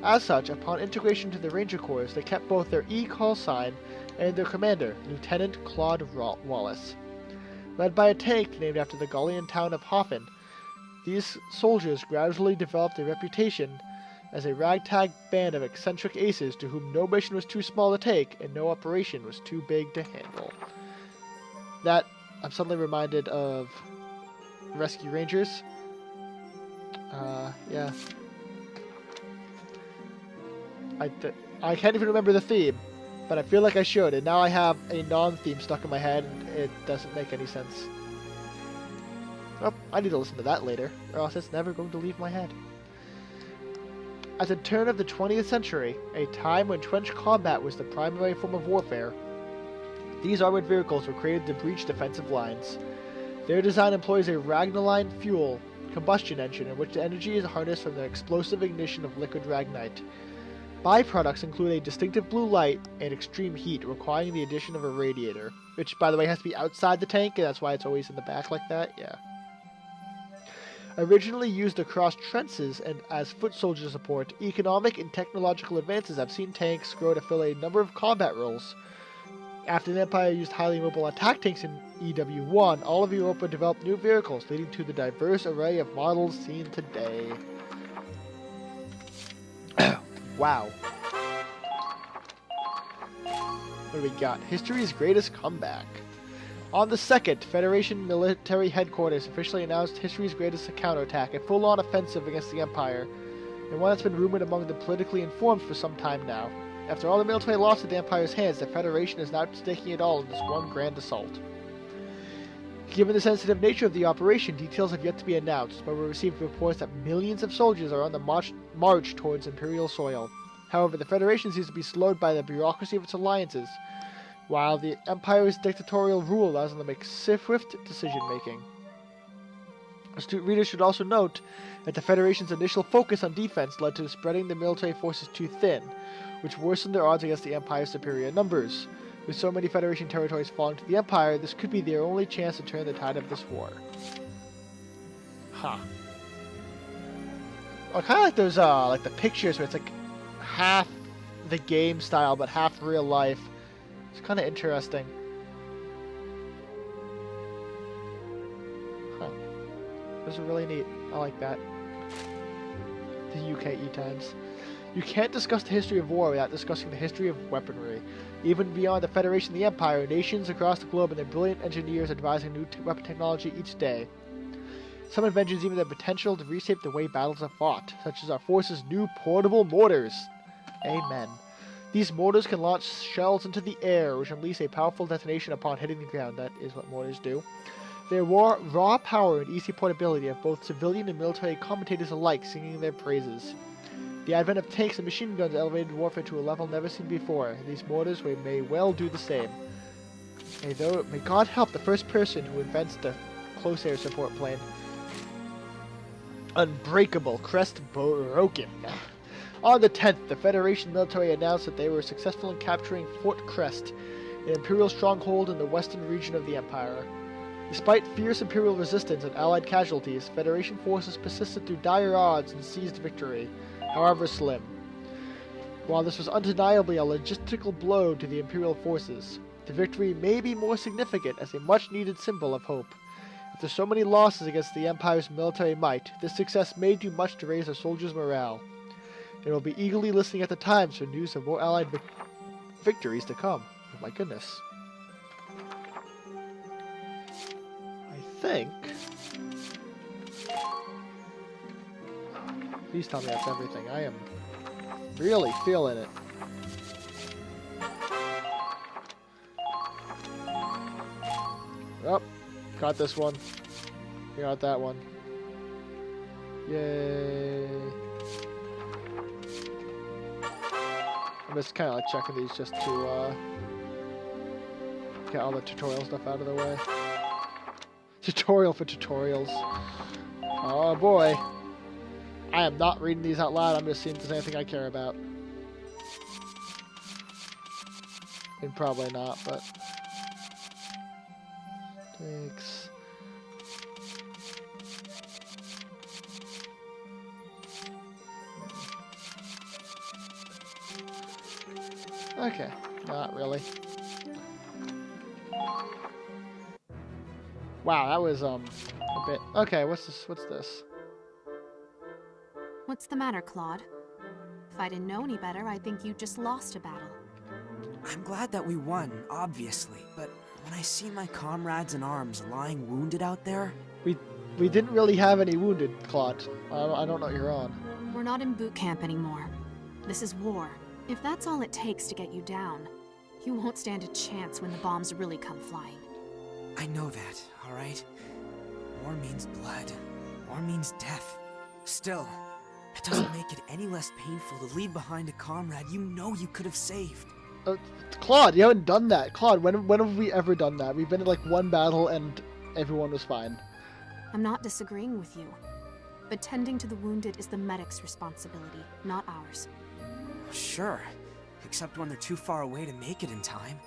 As such, upon integration to the Ranger Corps, they kept both their E call sign and their commander, Lieutenant Claude Wallace. Led by a tank named after the Gallian town of Hoffen, these soldiers gradually developed a reputation as a ragtag band of eccentric aces to whom no mission was too small to take and no operation was too big to handle. That I'm suddenly reminded of Rescue Rangers. Yeah. I can't even remember the theme, but I feel like I should, and now I have a non-theme stuck in my head, and it doesn't make any sense. Oh, I need to listen to that later, or else it's never going to leave my head. At the turn of the 20th century, a time when trench combat was the primary form of warfare, these armored vehicles were created to breach defensive lines. Their design employs a Ragnaline fuel combustion engine in which the energy is harnessed from the explosive ignition of liquid ragnite. Byproducts include a distinctive blue light and extreme heat, requiring the addition of a radiator, which, by the way, has to be outside the tank, and that's why it's always in the back like that. Yeah. Originally used across trenches and as foot soldier support, economic and technological advances have seen tanks grow to fill a number of combat roles. After the Empire used highly mobile attack tanks in EW1, all of Europa developed new vehicles, leading to the diverse array of models seen today. Wow. What do we got? History's greatest comeback. On the 2nd, Federation Military Headquarters officially announced history's greatest counterattack, a full-on offensive against the Empire, and one that's been rumored among the politically informed for some time now. After all the military lost at the Empire's hands, the Federation is now staking it all in this one grand assault. Given the sensitive nature of the operation, details have yet to be announced, but we received reports that millions of soldiers are on the march towards Imperial soil. However, the Federation seems to be slowed by the bureaucracy of its alliances, while the Empire's dictatorial rule allows them to make swift decision-making. Astute readers should also note that the Federation's initial focus on defense led to spreading the military forces too thin, which worsened their odds against the Empire's superior numbers. With so many Federation territories falling to the Empire, this could be their only chance to turn the tide of this war. Huh. I kind of like those, like the pictures where it's like half the game style, but half real life. It's kind of interesting. Huh. Those are really neat. I like that. The UKE times. You can't discuss the history of war without discussing the history of weaponry. Even beyond the Federation and the Empire, nations across the globe and their brilliant engineers are devising new weapon technology each day. Some inventions even have the potential to reshape the way battles are fought, such as our forces' new portable mortars. Amen. These mortars can launch shells into the air, which unleash a powerful detonation upon hitting the ground. That is what mortars do. Their raw power and easy portability have both civilian and military commentators alike singing their praises. The advent of tanks and machine guns elevated warfare to a level never seen before. These mortars may well do the same. May God help the first person who invents the close air support plane. Unbreakable, crest broken. On the 10th, the Federation military announced that they were successful in capturing Fort Crest, an Imperial stronghold in the western region of the Empire. Despite fierce Imperial resistance and Allied casualties, Federation forces persisted through dire odds and seized victory, however slim. While this was undeniably a logistical blow to the Imperial forces, the victory may be more significant as a much-needed symbol of hope. After so many losses against the Empire's military might, this success may do much to raise our soldiers' morale. They will be eagerly listening at the Times for news of more Allied victories to come. Oh my goodness. I think... Please tell me that's everything. I am really feeling it. Oh, got this one. Got that one. Yay. I'm just kind of like checking these just to get all the tutorial stuff out of the way. Tutorial for tutorials. Oh boy. I am not reading these out loud. I'm just seeing if there's anything I care about. And probably not, but... Thanks. Okay, not really. Wow, that was a bit... Okay, what's this? What's this? What's the matter, Claude? If I didn't know any better, I'd think you just lost a battle. I'm glad that we won, obviously, but when I see my comrades in arms lying wounded out there... We didn't really have any wounded, Claude. I don't know what you're on. We're not in boot camp anymore. This is war. If that's all it takes to get you down, you won't stand a chance when the bombs really come flying. I know that, alright? War means blood. War means death. Still, it doesn't make it any less painful to leave behind a comrade you know you could have saved. Claude, you haven't done that. Claude, when have we ever done that? We've been in like one battle and everyone was fine. I'm not disagreeing with you, but tending to the wounded is the medic's responsibility, not ours. Sure, except when they're too far away to make it in time.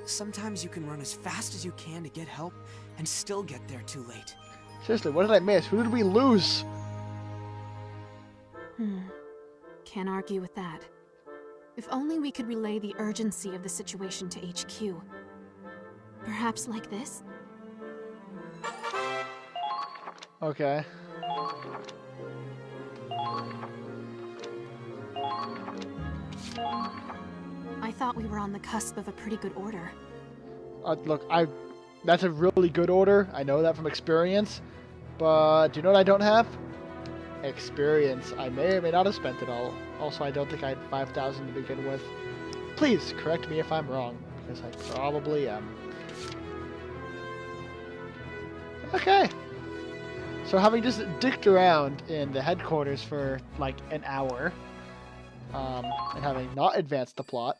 Sometimes you can run as fast as you can to get help and still get there too late. Seriously, what did I miss? Who did we lose? Can't argue with that. If only we could relay the urgency of the situation to HQ. Perhaps like this? Okay. I thought we were on the cusp of a pretty good order. Look, that's a really good order. I know that from experience. But do you know what I don't have? Experience. I may or may not have spent it all. Also, I don't think I had 5,000 to begin with. Please correct me if I'm wrong, because I probably am. Okay. So having just dicked around in the headquarters for like an hour, and having not advanced the plot,